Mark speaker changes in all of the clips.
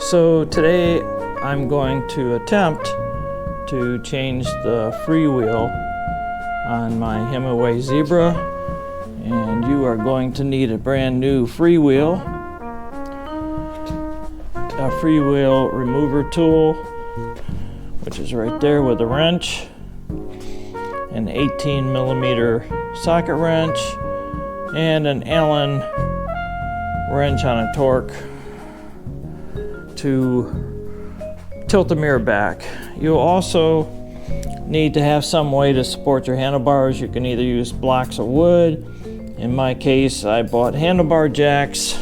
Speaker 1: So today I'm going to attempt to change the freewheel on my Himiway Zebra, and you are going to need a brand new freewheel, a freewheel remover tool, which is right there with a wrench, an 18mm socket wrench, and an Allen wrench on a torque to tilt the mirror back. You'll also need to have some way to support your handlebars. You can either use blocks of wood. In my case, I bought handlebar jacks,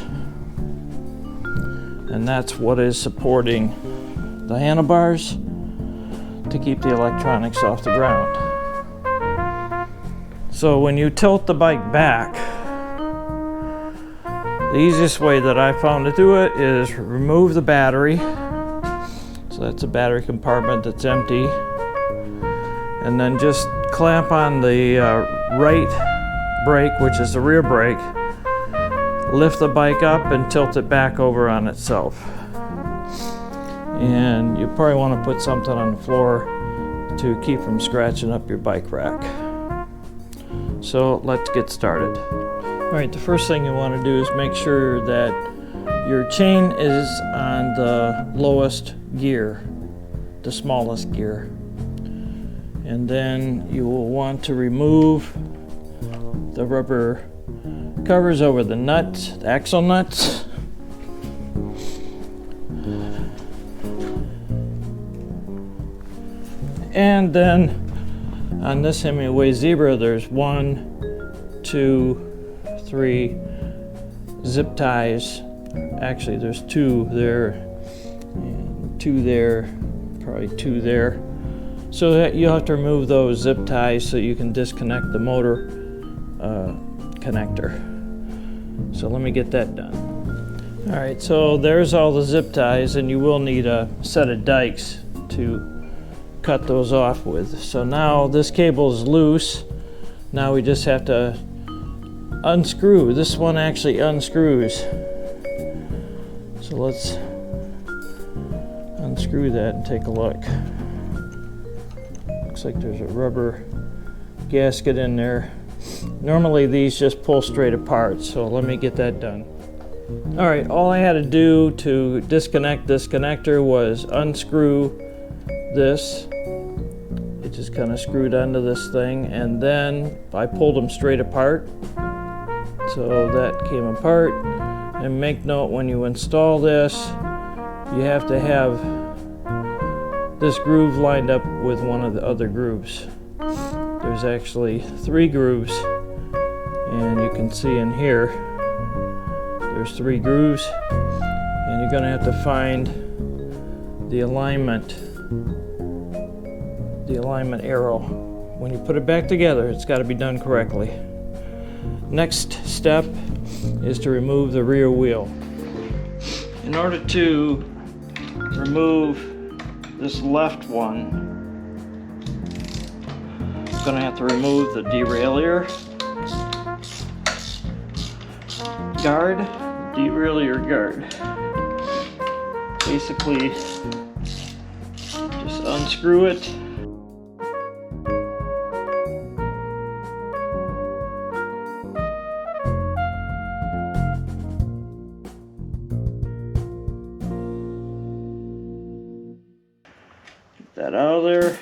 Speaker 1: and that's what is supporting the handlebars to keep the electronics off the ground. So when you tilt the bike back, the easiest way that I found to do it is remove the battery. So that's a battery compartment that's empty. And then just clamp on the right brake, which is the rear brake, lift the bike up and tilt it back over on itself. And you probably want to put something on the floor to keep from scratching up your bike rack. So let's get started. All right, the first thing you want to do is make sure that your chain is on the lowest gear, the smallest gear. And then you will want to remove the rubber covers over the nuts, the axle nuts. And then on this Himiway Zebra, there's 1, 2, 3 zip ties. Actually, there's 2 there, and 2 there, probably 2 there. So that you'll have to remove those zip ties so you can disconnect the motor connector. So let me get that done. All right, so there's all the zip ties, and you will need a set of dikes to cut those off with. So now this cable is loose. Now we just have to unscrew. This one actually unscrews. So let's unscrew that and take a look. Looks like there's a rubber gasket in there. Normally these just pull straight apart, so let me get that done. All right, all I had to do to disconnect this connector was unscrew this. It just kind of screwed onto this thing, and then I pulled them straight apart. So that came apart. And make note, when you install this, you have to have this groove lined up with one of the other grooves. There's actually 3 grooves, and you can see in here there's 3 grooves, and you're going to have to find the alignment arrow. When you put it back together, it's got to be done correctly. Next step is to remove the rear wheel. In order to remove this left one, I'm going to have to remove the derailleur guard. Basically, just unscrew it. That out of there,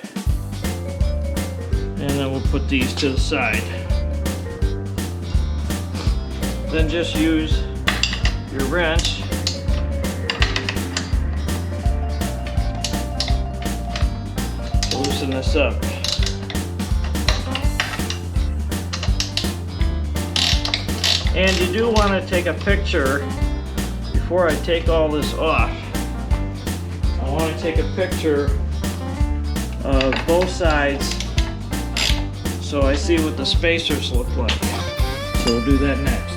Speaker 1: and then we'll put these to the side. Then just use your wrench to loosen this up. And you do want to take a picture before I take all this off. I want to take a picture of both sides so I see what the spacers look like. So we'll do that next.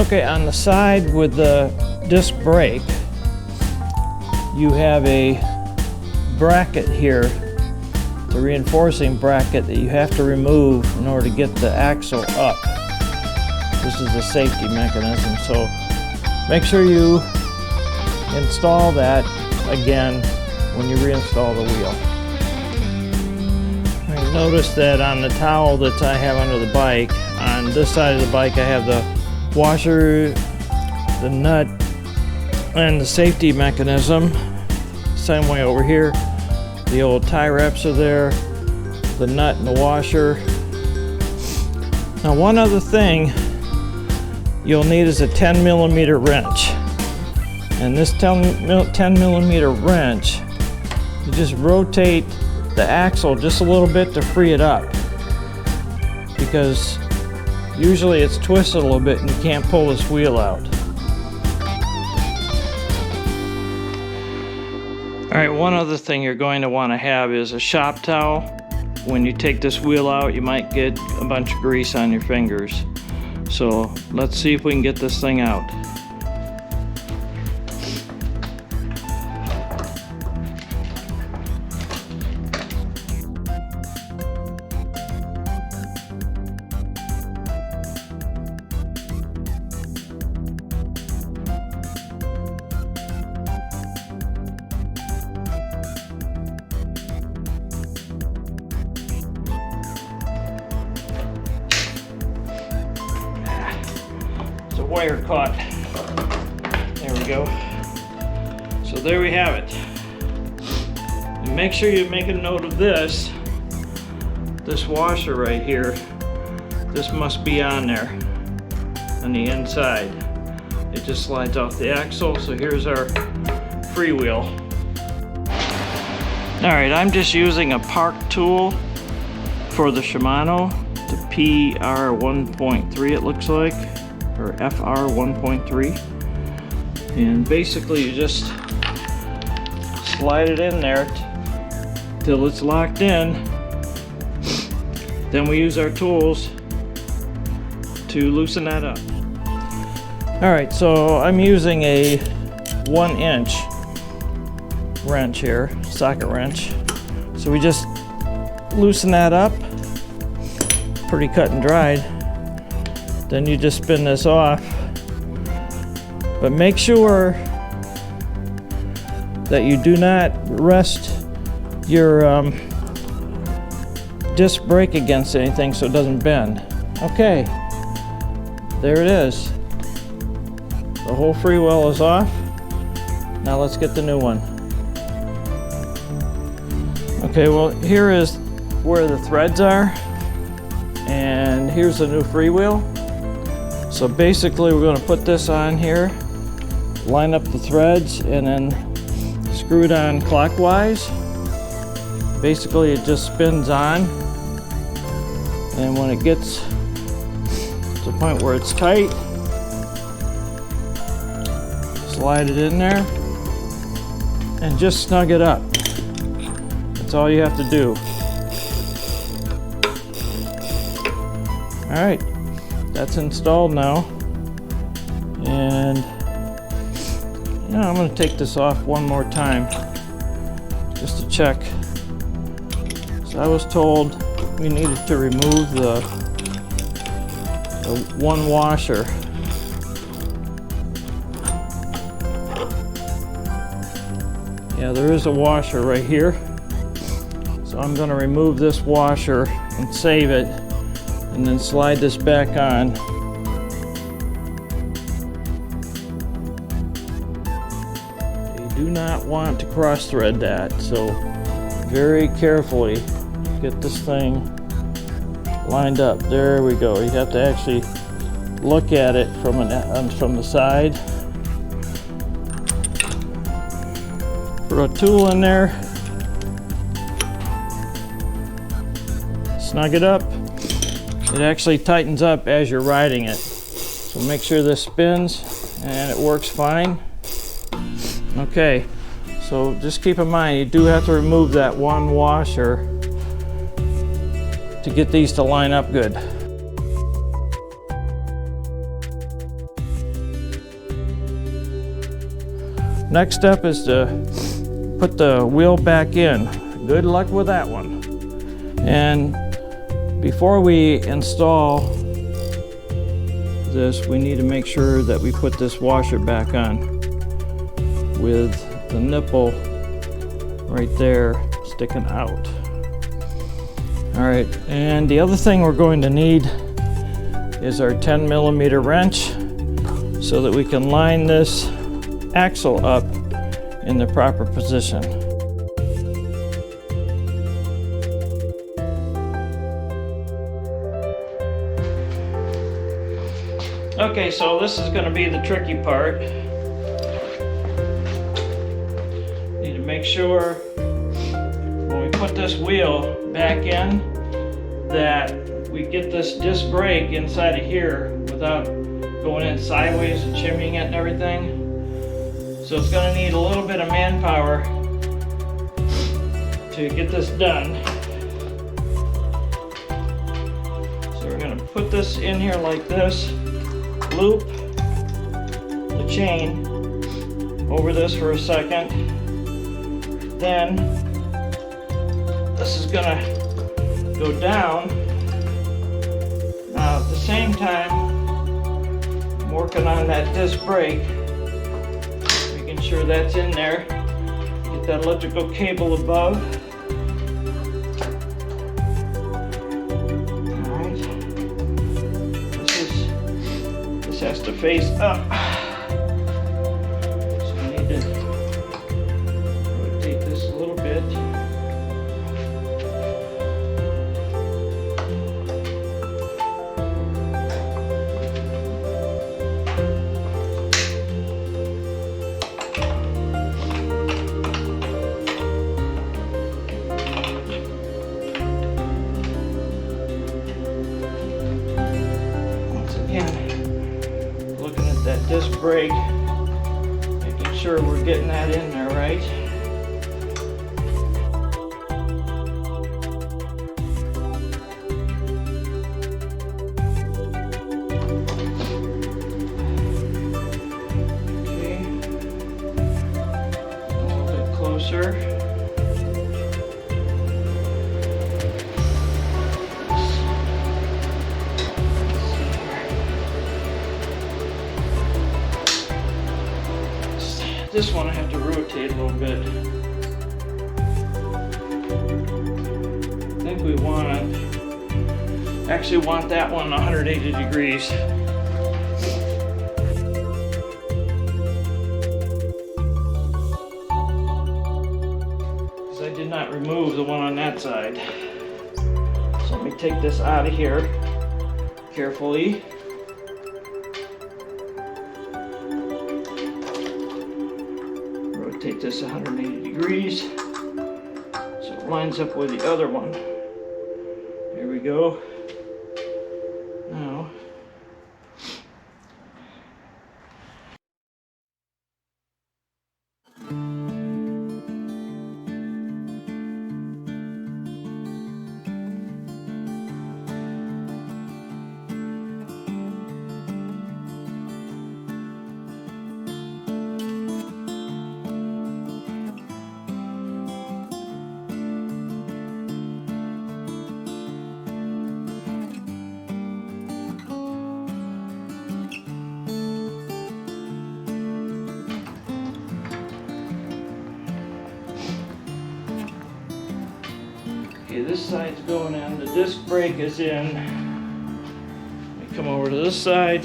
Speaker 1: Okay, on the side with the disc brake, you have a bracket here, the reinforcing bracket that you have to remove in order to get the axle up. This is the safety mechanism, so make sure you install that again when you reinstall the wheel. I notice that on the towel that I have under the bike, on this side of the bike I have the washer, the nut, and the safety mechanism. Same way over here, the old tie wraps are there, the nut and the washer. Now one other thing you'll need is a 10mm wrench. And this 10mm wrench, you just rotate the axle just a little bit to free it up, because usually it's twisted a little bit and you can't pull this wheel out. Alright, one other thing you're going to want to have is a shop towel. When you take this wheel out, you might get a bunch of grease on your fingers. So let's see if we can get this thing out. Wire caught. There we go. So there we have it. And make sure you make a note of this washer right here. This must be on there on the inside. It just slides off the axle. So here's our Freewheel. Alright, I'm just using a park tool for the Shimano, the PR 1.3 it looks like, or FR 1.3, and basically you just slide it in there till it's locked in. Then we use our tools to loosen that up. Alright, so I'm using a 1-inch wrench here, socket wrench. So we just loosen that up, pretty cut and dried. Then you just spin this off, but make sure that you do not rest your disc brake against anything so it doesn't bend. Okay, there it is. The whole Freewheel is off. Now let's get the new one. Okay, well here is where the threads are, and here's the new Freewheel. So basically we're going to put this on here, line up the threads, and then screw it on clockwise. Basically it just spins on, and when it gets to the point where it's tight, slide it in there and just snug it up. That's all you have to do. Alright. That's installed now, and I'm going to take this off one more time just to check. So I was told we needed to remove the one washer. Yeah, there is a washer right here, so I'm going to remove this washer and save it, and then slide this back on. You do not want to cross thread that, so very carefully get this thing lined up. There we go. You have to actually look at it from the side. Put a tool in there, snug it up. It actually tightens up as you're riding it. So make sure this spins and it works fine. Okay, so just keep in mind you do have to remove that one washer to get these to line up good. Next step is to put the wheel back in. Good luck with that one. And before we install this, we need to make sure that we put this washer back on with the nipple right there sticking out. All right, and the other thing we're going to need is our 10mm wrench so that we can line this axle up in the proper position. Okay, so this is going to be the tricky part. Need to make sure when we put this wheel back in that we get this disc brake inside of here without going in sideways and shimmying it and everything. So it's going to need a little bit of manpower to get this done. So we're going to put this in here like this, loop the chain over this for a second. Then this is going to go down. Now at the same time, I'm working on that disc brake, making sure that's in there. Get that electrical cable above. Alright. This has to face up. So we need to rotate this a little bit. Disc brake, making sure we're getting that in there right. Okay, a little bit closer. This one I have to rotate a little bit. I think we actually want that one 180 degrees. Because I did not remove the one on that side. So let me take this out of here carefully. Rotate this 180 degrees so it lines up with the other one. There we go. Now this side's going in, the disc brake is in. Let me come over to this side.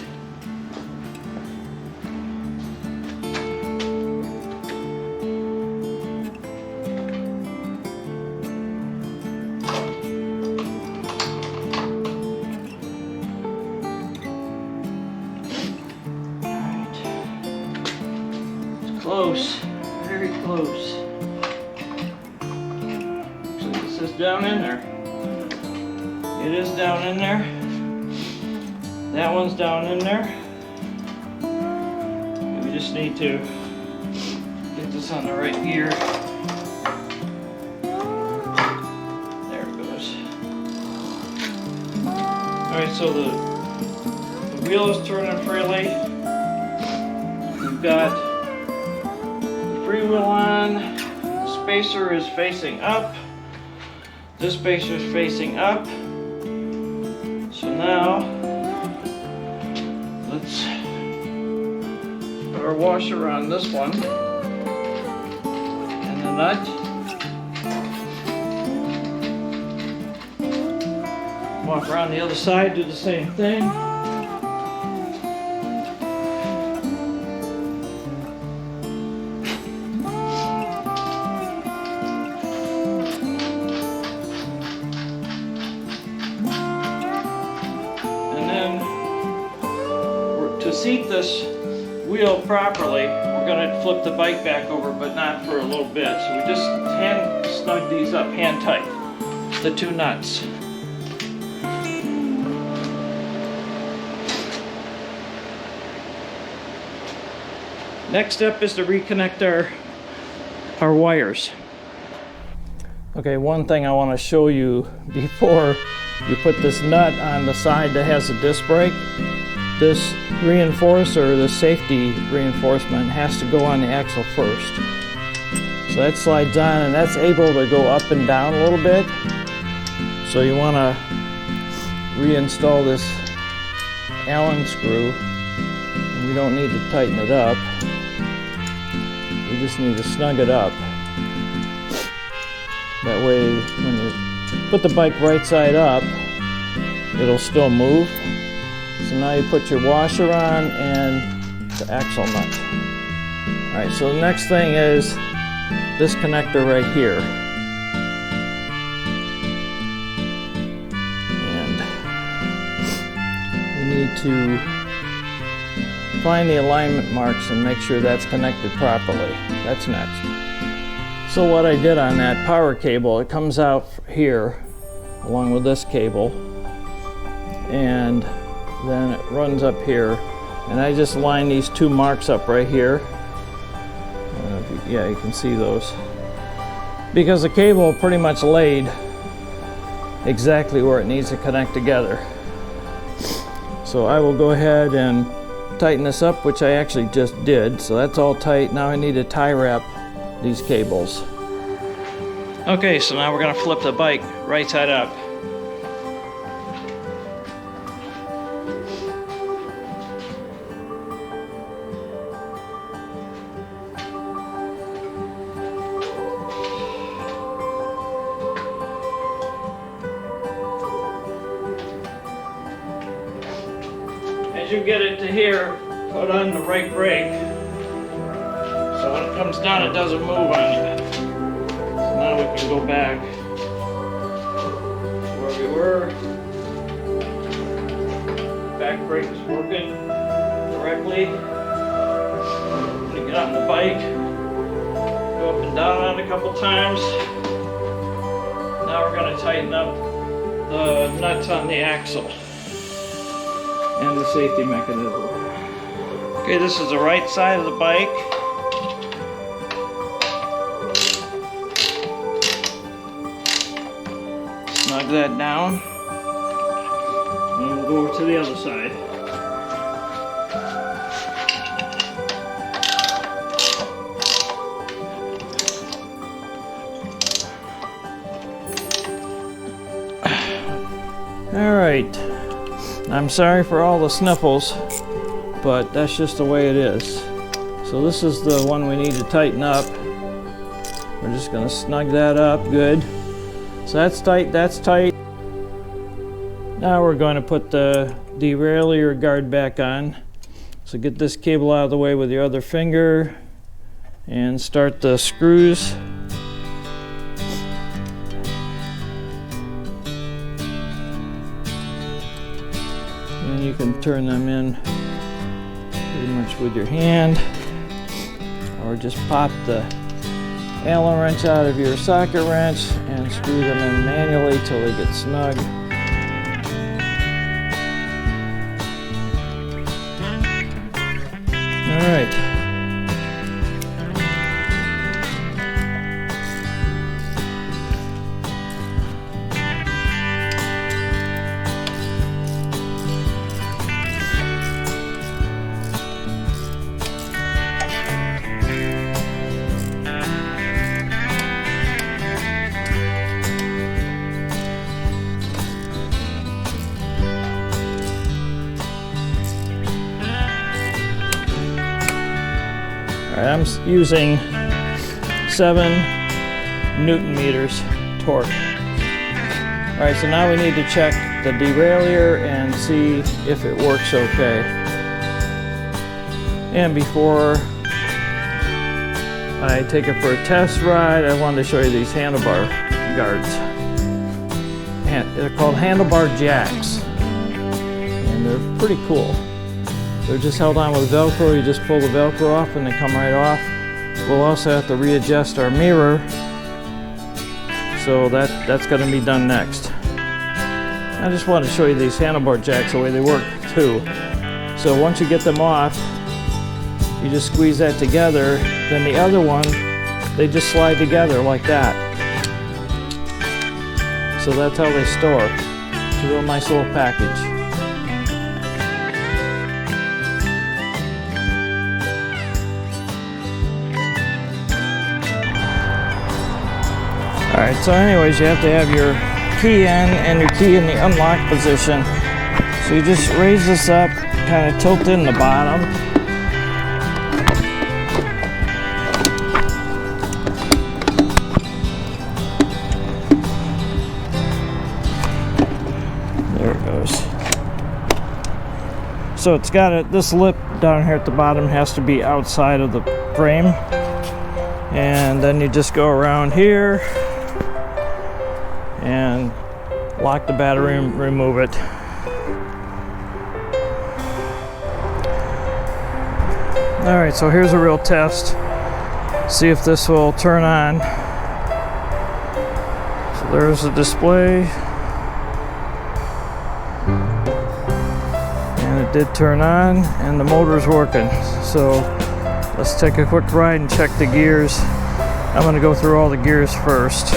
Speaker 1: Alright. It's close, very close. Is down in there. It is down in there. That one's down in there. We just need to get this on the right gear. There it goes. Alright, so the wheel is turning freely. We've got freewheel on. The spacer is facing up. This spacer is facing up. So now, let's put our washer on this one. And the nut. Walk around the other side, do the same thing. To seat this wheel properly, we're going to flip the bike back over, but not for a little bit. So we just hand snug these up, hand tight, the two nuts. Next step is to reconnect our wires. Okay, one thing I want to show you before you put this nut on the side that has a disc brake. This reinforcer, the safety reinforcement, has to go on the axle first. So that slides on, and that's able to go up and down a little bit. So you want to reinstall this Allen screw. And we don't need to tighten it up. We just need to snug it up. That way, when you put the bike right side up, it'll still move. So now you put your washer on and the axle nut. Alright, so the next thing is this connector right here. And we need to find the alignment marks and make sure that's connected properly. That's next. So what I did on that power cable, it comes out here along with this cable, and then it runs up here, and I just line these two marks up right here. Yeah, you can see those. Because the cable pretty much laid exactly where it needs to connect together. So I will go ahead and tighten this up, which I actually just did. So that's all tight. Now I need to tie wrap these cables. Okay, so now we're going to flip the bike right side up. As you get it to here, put on the right brake. So when it comes down, it doesn't move on you. So now we can go back to where we were. Back brake is working correctly. I'm going to get on the bike, go up and down on it a couple times. Now we're going to tighten up the nuts on the axle and the safety mechanism. Okay, this is the right side of the bike. Snug that down. And we'll go over to the other side. All right. I'm sorry for all the sniffles, but that's just the way it is. So this is the one we need to tighten up. We're just going to snug that up good. So that's tight, that's tight. Now we're going to put the derailleur guard back on. So get this cable out of the way with your other finger and start the screws. And you can turn them in pretty much with your hand, or just pop the Allen wrench out of your socket wrench and screw them in manually till they get snug. All right. I'm using 7 Newton meters torque. All right, so now we need to check the derailleur and see if it works okay. And before I take it for a test ride, I wanted to show you these handlebar guards. They're called handlebar jacks, and they're pretty cool. They're just held on with Velcro. You just pull the Velcro off and they come right off. We'll also have to readjust our mirror, so that's going to be done next. I just want to show you these handlebar jacks, the way they work too. So once you get them off, you just squeeze that together. Then the other one, they just slide together like that. So that's how they store. It's a real nice little package. Alright, so anyways, you have to have your key in and your key in the unlock position. So you just raise this up, kind of tilt in the bottom. There it goes. So it's got this lip down here at the bottom has to be outside of the frame. And then you just go around here and lock the battery and remove it. Alright, so here's a real test. See if this will turn on. So there's the display. And it did turn on and the motor's working. So let's take a quick ride and check the gears. I'm going to go through all the gears first.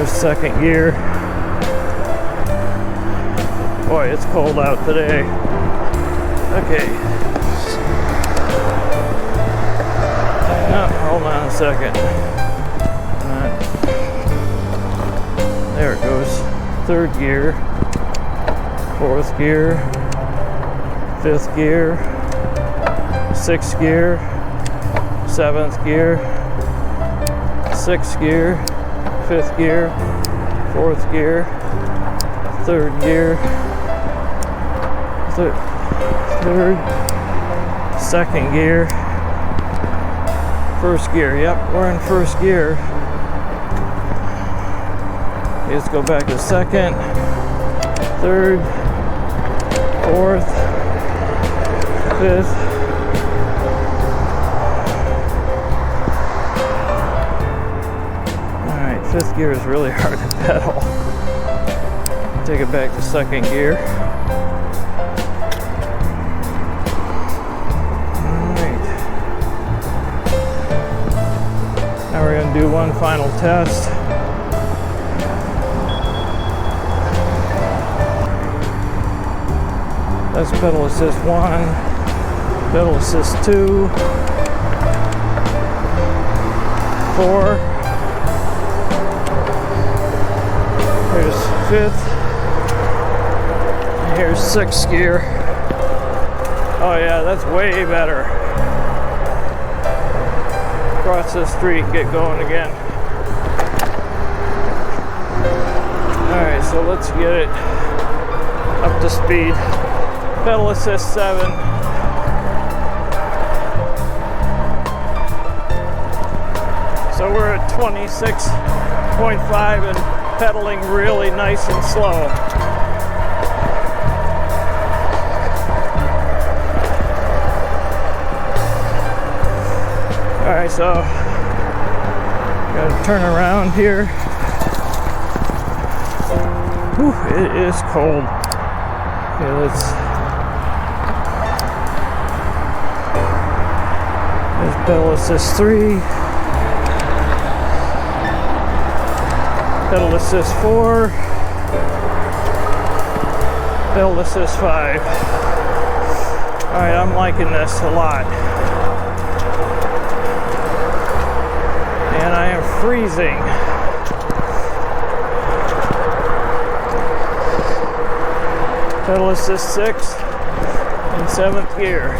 Speaker 1: Second gear. Boy, it's cold out today. Okay. Oh, hold on a second. There it goes. Third gear. Fourth gear. Fifth gear. Sixth gear. Seventh gear. Sixth gear. Fifth gear, fourth gear, third gear, third, second gear, first gear. Yep, we're in first gear. Okay, let's go back to second, third, fourth, fifth. Fifth gear is really hard to pedal. Take it back to second gear. Alright. Now we're going to do one final test. That's pedal assist 1, pedal assist 2, 4. Here's fifth. Here's sixth gear. Oh yeah, that's way better. Cross this street and get going again. Alright, so let's get it up to speed. Pedal assist 7. So we're at 26.5 and pedaling really nice and slow. Alright, so gotta turn around here. Whew, it is cold. Okay, there's pedal assist 3. pedal assist 4, pedal assist 5. Alright, I'm liking this a lot. And I am freezing. Pedal assist 6 in 7th gear.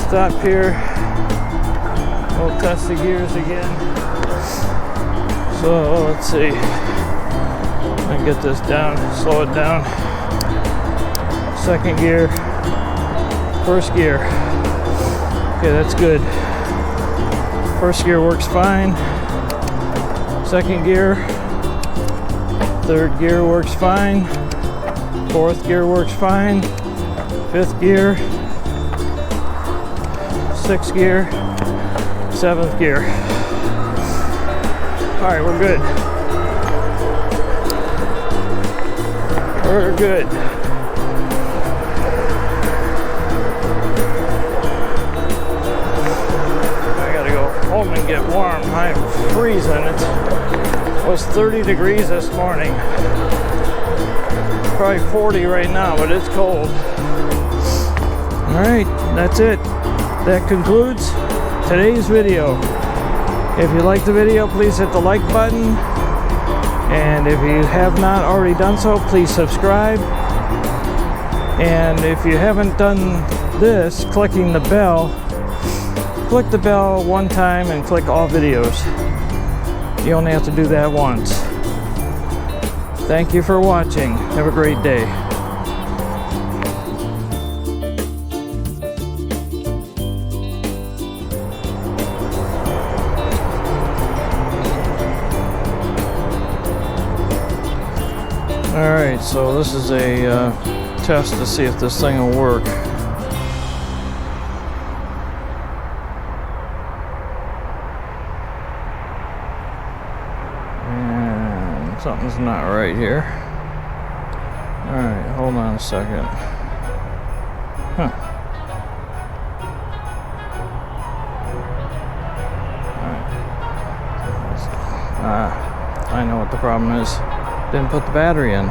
Speaker 1: Stop here. We'll test the gears again. So let's see. I can get this down, slow it down. 2nd gear, 1st gear. Okay, that's good. 1st gear works fine. 2nd gear, 3rd gear works fine. 4th gear works fine. 5th gear. 6th gear, 7th gear. Alright, we're good. We're good. I gotta go home and get warm. I'm freezing. It was 30 degrees this morning. Probably 40 right now, but it's cold. Alright, that's it. That concludes today's video. If you like the video, please hit the like button. And if you have not already done so, please subscribe. And if you haven't done this, clicking the bell, click the bell one time and click all videos. You only have to do that once. Thank you for watching. Have a great day. Alright, so this is a test to see if this thing will work. And something's not right here. Alright, hold on a second. Huh. Alright. I know what the problem is. Didn't put the battery in.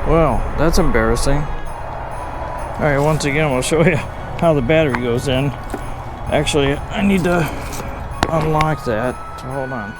Speaker 1: Well, that's embarrassing. Alright, once again, we'll show you how the battery goes in. Actually, I need to unlock that. So hold on.